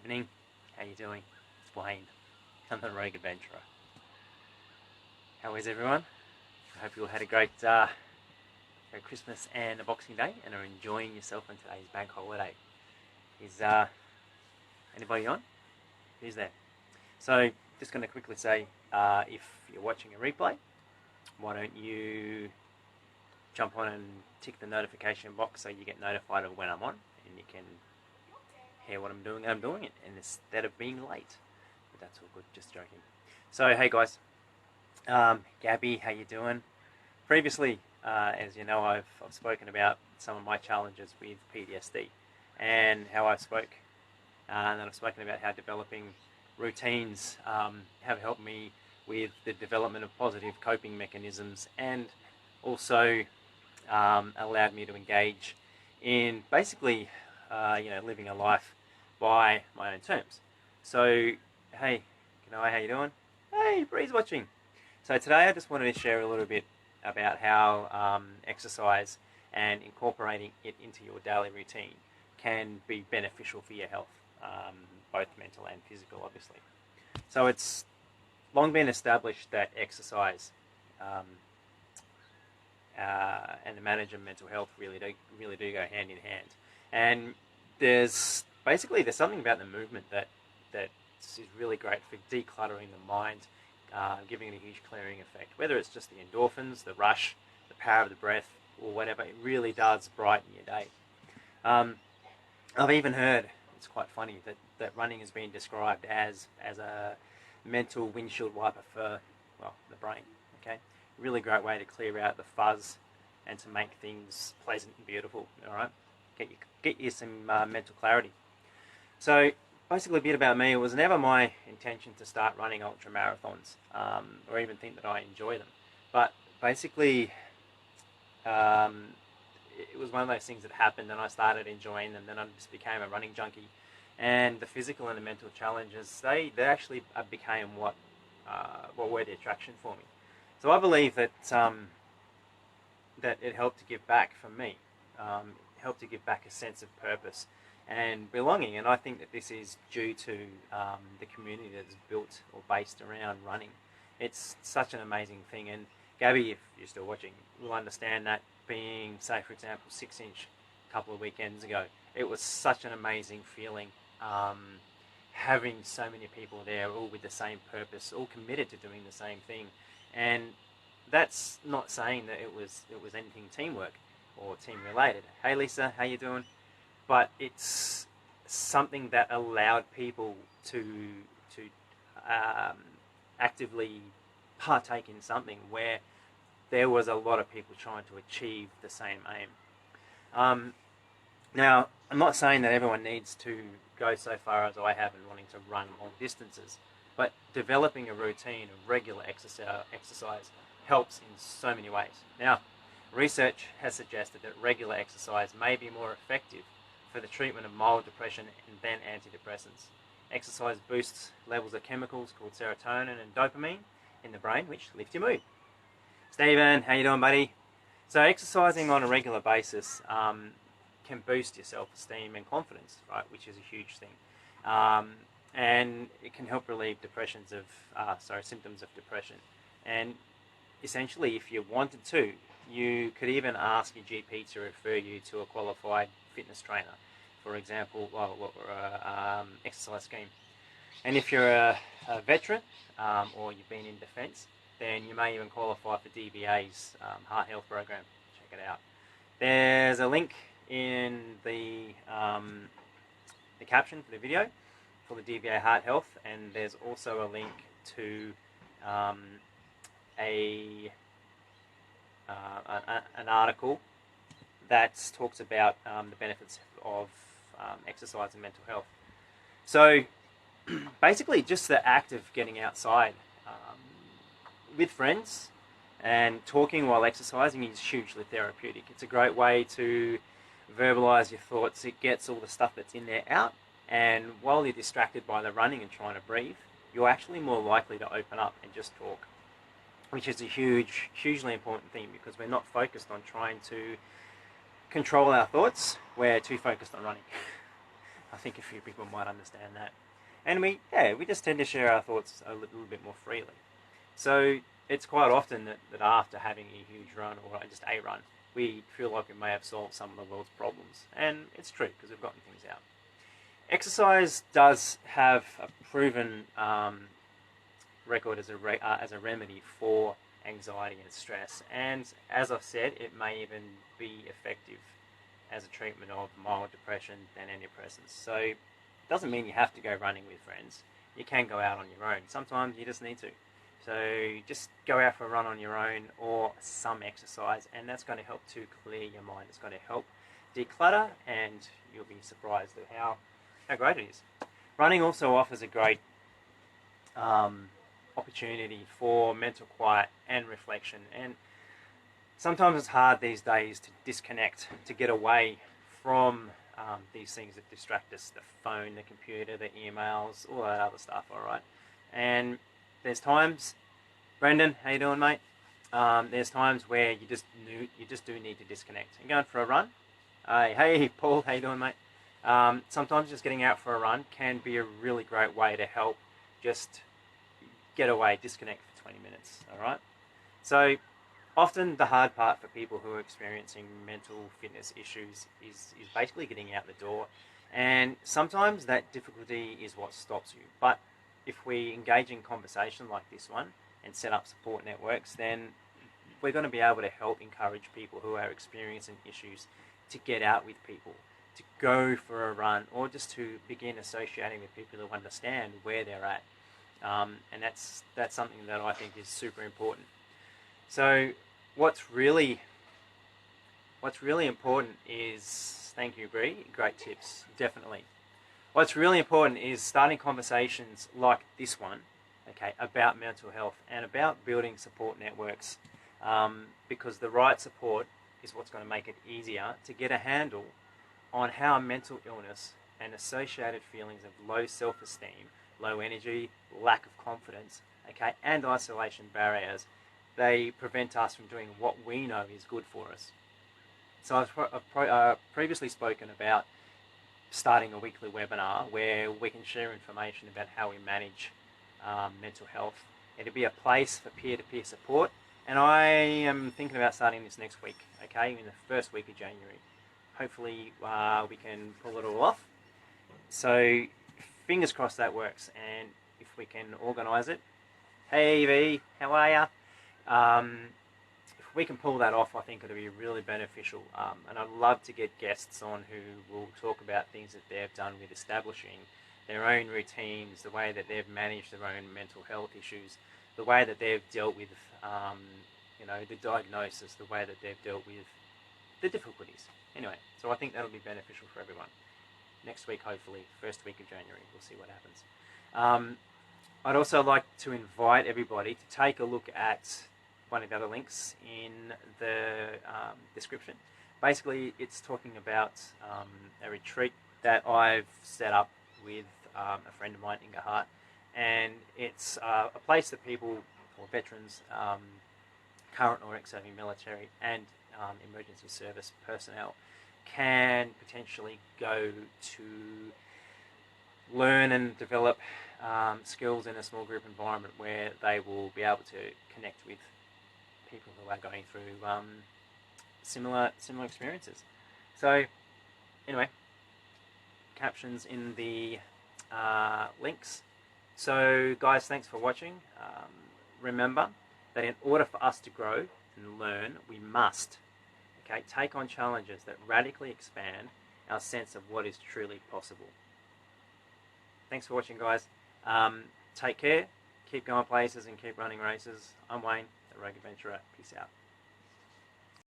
evening. How you doing? It's Wayne. I'm the Rogue Adventurer. How is everyone? I hope you all had a great Christmas and a Boxing Day and are enjoying yourself on today's bank holiday. Is anybody on? Who's there? So, just going to quickly say, if you're watching a replay, why don't you jump on and tick the notification box so you get notified of when I'm on and you can hear what I'm doing and I'm doing it, and instead of being late. But that's all good, just joking. So hey guys, Gabby, how you doing? Previously, as you know, I've spoken about some of my challenges with PTSD and how and then I've spoken about how developing routines have helped me with the development of positive coping mechanisms, and also allowed me to engage in basically living a life by my own terms. So hey, how you doing? Hey, Bree's watching. So today I just wanted to share a little bit about how exercise and incorporating it into your daily routine can be beneficial for your health, both mental and physical, obviously. So it's long been established that exercise and the management of mental health really do go hand in hand. And there's something about the movement that is really great for decluttering the mind, giving it a huge clearing effect. Whether it's just the endorphins, the rush, the power of the breath, or whatever, it really does brighten your day. I've even heard, it's quite funny, that running has been described as a mental windshield wiper for, the brain. Okay, really great way to clear out the fuzz and to make things pleasant and beautiful. All right, get you some mental clarity. So basically, a bit about me. It was never my intention to start running ultra marathons, or even think that I enjoy them. But basically, it was one of those things that happened, and I started enjoying them. Then I just became a running junkie, and the physical and the mental challenges they actually became what were the attraction for me. So I believe that that it helped to give back for me, helped to give back a sense of purpose and belonging, and I think that this is due to the community that is built or based around running. It's such an amazing thing, and Gabby, if you're still watching, will understand that being, say for example, 6-inch a couple of weekends ago, it was such an amazing feeling, having so many people there, all with the same purpose, all committed to doing the same thing. And that's not saying that it was anything teamwork or team related. Hey Lisa, how you doing? But it's something that allowed people to actively partake in something where there was a lot of people trying to achieve the same aim. Now, I'm not saying that everyone needs to go so far as I have in wanting to run long distances, but developing a routine of regular exercise helps in so many ways. Now, research has suggested that regular exercise may be more effective for the treatment of mild depression than antidepressants. Exercise boosts levels of chemicals called serotonin and dopamine in the brain, which lift your mood. Stephen, how you doing, buddy? So exercising on a regular basis can boost your self-esteem and confidence, right, which is a huge thing. And it can help relieve symptoms of depression. And essentially, if you wanted to, you could even ask your GP to refer you to a qualified fitness trainer, for example, exercise scheme. And if you're a veteran or you've been in defence, then you may even qualify for DVA's Heart Health Program. Check it out. There's a link in the caption for the video for the DVA Heart Health, and there's also a link to an article that talks about the benefits of exercise and mental health. So basically, just the act of getting outside with friends and talking while exercising is hugely therapeutic. It's a great way to verbalize your thoughts. It gets all the stuff that's in there out, and while you're distracted by the running and trying to breathe, you're actually more likely to open up and just talk, which is a hugely important thing, because we're not focused on trying to control our thoughts, we're too focused on running. I think a few people might understand that. And we just tend to share our thoughts a little bit more freely. So it's quite often that after having a huge run or just a run, we feel like we may have solved some of the world's problems. And it's true because we've gotten things out. Exercise does have a proven record as a remedy for anxiety and stress. And as I've said, it may even be effective as a treatment of mild depression than antidepressants. So it doesn't mean you have to go running with friends. You can go out on your own. Sometimes you just need to. So just go out for a run on your own or some exercise, and that's going to help to clear your mind. It's going to help declutter, and you'll be surprised at how great it is. Running also offers a great opportunity for mental quiet and reflection. And sometimes it's hard these days to disconnect, to get away from these things that distract us, the phone, the computer, the emails, all that other stuff, all right? And there's times, Brendan, how you doing, mate? There's times where you just do need to disconnect. And going for a run. Hey, Paul, how you doing, mate? Sometimes just getting out for a run can be a really great way to help just get away, disconnect for 20 minutes, all right? So often the hard part for people who are experiencing mental fitness issues is basically getting out the door. And sometimes that difficulty is what stops you. But if we engage in conversation like this one and set up support networks, then we're going to be able to help encourage people who are experiencing issues to get out with people, to go for a run, or just to begin associating with people who understand where they're at. And that's something that I think is super important. So what's really important is, thank you, Bree, great tips, definitely. What's really important is starting conversations like this one, okay, about mental health and about building support networks, because the right support is what's going to make it easier to get a handle on how mental illness and associated feelings of low self-esteem, low energy, lack of confidence, okay, and isolation barriers, they prevent us from doing what we know is good for us. So I've previously spoken about starting a weekly webinar where we can share information about how we manage mental health. It'll be a place for peer-to-peer support, and I am thinking about starting this next week, okay, in the first week of January. Hopefully we can pull it all off. So fingers crossed that works, and if we can organise it. Hey V, how are ya? If we can pull that off, I think it'll be really beneficial. And I'd love to get guests on who will talk about things that they've done with establishing their own routines, the way that they've managed their own mental health issues, the way that they've dealt with, the diagnosis, the way that they've dealt with the difficulties. Anyway, so I think that'll be beneficial for everyone. Next week, hopefully, first week of January, we'll see what happens. I'd also like to invite everybody to take a look at one of the other links in the description. Basically, it's talking about a retreat that I've set up with a friend of mine, Inga Hart, and it's a place that people, or veterans, current or ex-serving military, and emergency service personnel can potentially go to learn and develop skills in a small group environment where they will be able to connect with people who are going through similar experiences. So anyway, captions in the links. So guys, thanks for watching. Remember that in order for us to grow and learn, we must take on challenges that radically expand our sense of what is truly possible. Thanks for watching, guys. Take care, keep going places and keep running races. I'm Wayne, the Rogue Adventurer. Peace out.